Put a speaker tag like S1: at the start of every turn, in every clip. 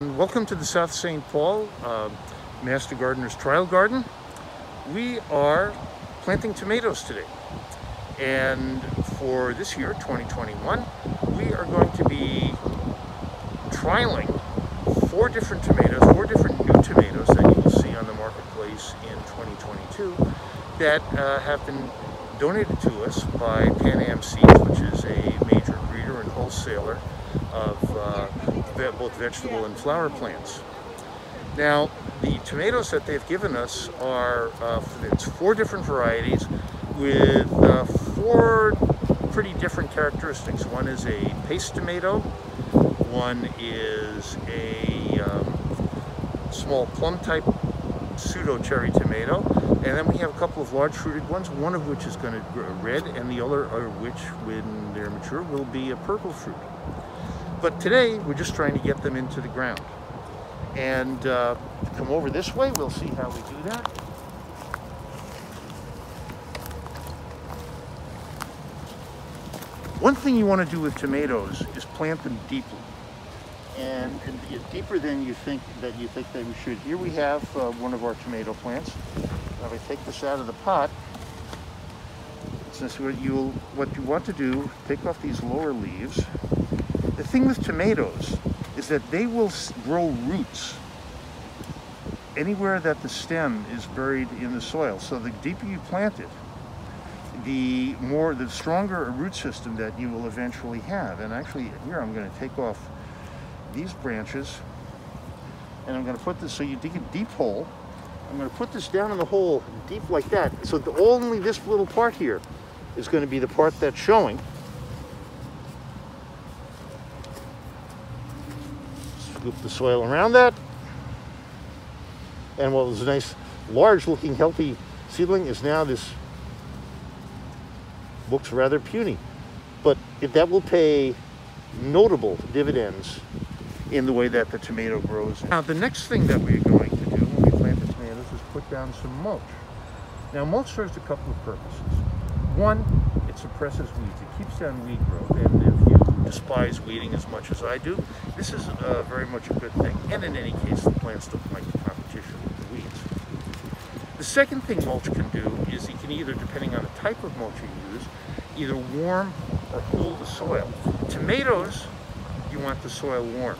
S1: Welcome to the South St. Paul Master Gardener's Trial Garden. We are planting tomatoes today, and for this year 2021 we are going to be trialing four different new tomatoes that you will see on the marketplace in 2022 that have been donated to us by Pan Am Seeds, which is a major breeder and wholesaler of both vegetable and flower plants. Now, the tomatoes that they've given us are it's four different varieties with four pretty different characteristics. One is a paste tomato, one is a small plum type pseudo cherry tomato, and then we have a couple of large fruited ones, one of which is going to grow red and the other of which, when they're mature, will be a purple fruit. But today we're just trying to get them into the ground. And come over this way, we'll see how we do that. One thing you want to do with tomatoes is plant them deeply, and deeper than you think that you should. Here we have one of our tomato plants. Now if I take this out of the pot, since what you want to do, take off these lower leaves. The thing with tomatoes is that they will grow roots anywhere that the stem is buried in the soil. So the deeper you plant it, the stronger a root system that you will eventually have. And actually here I'm going to take off these branches and I'm going to put this, so you dig a deep hole. I'm going to put this down in the hole deep like that. So only this little part here is going to be the part that's showing. Scoop the soil around that, and what was a nice large looking healthy seedling is now this looks rather puny, but that will pay notable dividends in the way that the tomato grows. Now the next thing that we're going to do when we plant the tomatoes is put down some mulch. Now mulch serves a couple of purposes. One, it suppresses weeds. It keeps down weed growth, and if you despise weeding as much as I do, this is very much a good thing. And in any case, the plants don't like the competition with the weeds. The second thing mulch can do is it can either, depending on the type of mulch you use, either warm or cool the soil. Tomatoes, you want the soil warm.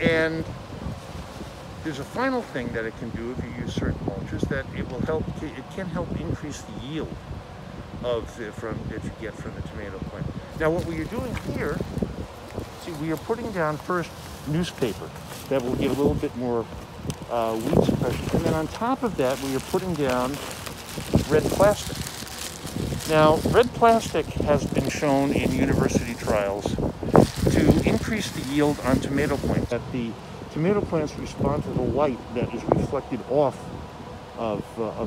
S1: And there's a final thing that it can do if you use certain mulches, that it can help increase the yield that you get from the tomato plant. Now what we are doing here, see, we are putting down first newspaper that will give a little bit more weed suppression, and then on top of that we are putting down red plastic. Now red plastic has been shown in university trials to increase the yield on tomato plants. That the tomato plants respond to the light that is reflected off of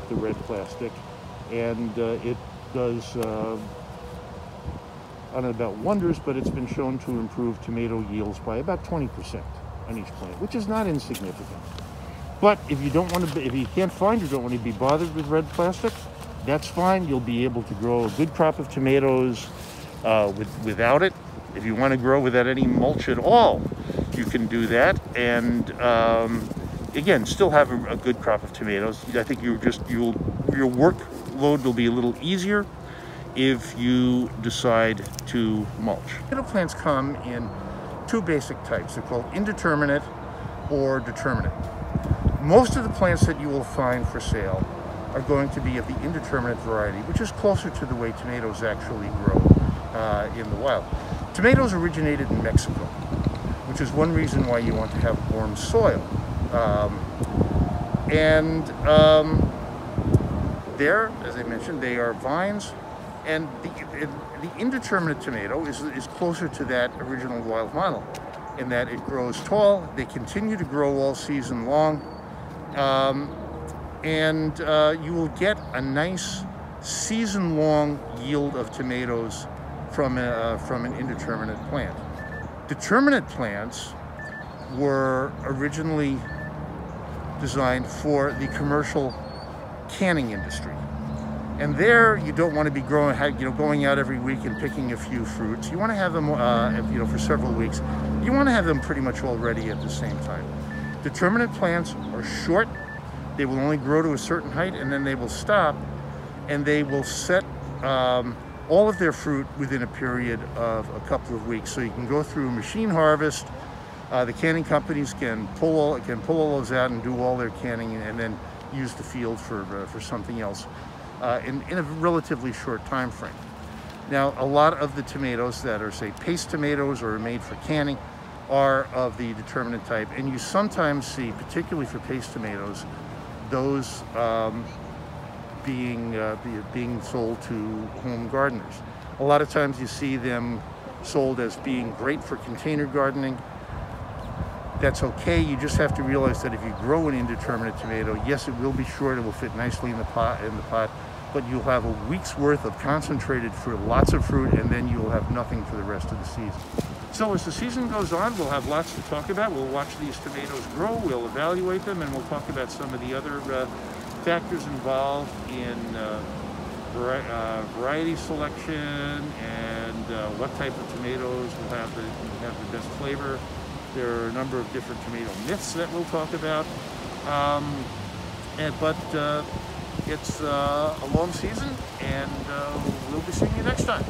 S1: the red plastic, and it does, I don't know about wonders, but it's been shown to improve tomato yields by about 20% on each plant, which is not insignificant. But if you can't find or don't want to be bothered with red plastic, that's fine. You'll be able to grow a good crop of tomatoes without it. If you want to grow without any mulch at all, you can do that, and again, still have a good crop of tomatoes. I think your workload will be a little easier if you decide to mulch. Tomato plants come in two basic types. They're called indeterminate or determinate. Most of the plants that you will find for sale are going to be of the indeterminate variety, which is closer to the way tomatoes actually grow in the wild. Tomatoes originated in Mexico, which is one reason why you want to have warm soil. There, as I mentioned, they are vines, and the indeterminate tomato is closer to that original wild model in that it grows tall, they continue to grow all season long, and you will get a nice season-long yield of tomatoes from an indeterminate plant. Determinate plants were originally designed for the commercial canning industry. And there, you don't want to be going out every week and picking a few fruits. You want to have them, for several weeks. You want to have them pretty much all ready at the same time. Determinate plants are short. They will only grow to a certain height, and then they will stop, and they will set all of their fruit within a period of a couple of weeks. So you can go through a machine harvest. The canning companies can pull all those out and do all their canning, and then use the field for something else in a relatively short time frame. Now, a lot of the tomatoes that are, say, paste tomatoes or are made for canning are of the determinate type, and you sometimes see, particularly for paste tomatoes, those being sold to home gardeners. A lot of times you see them sold as being great for container gardening. That's okay. You just have to realize that if you grow an indeterminate tomato, yes, it will be short, it will fit nicely in the pot, but you'll have a week's worth of concentrated fruit, lots of fruit, and then you'll have nothing for the rest of the season. So as the season goes on, we'll have lots to talk about. We'll watch these tomatoes grow, we'll evaluate them, and we'll talk about some of the other factors involved in variety selection and what type of tomatoes will have the best flavor. There are a number of different tomato myths that we'll talk about. It's a long season, and we'll be seeing you next time.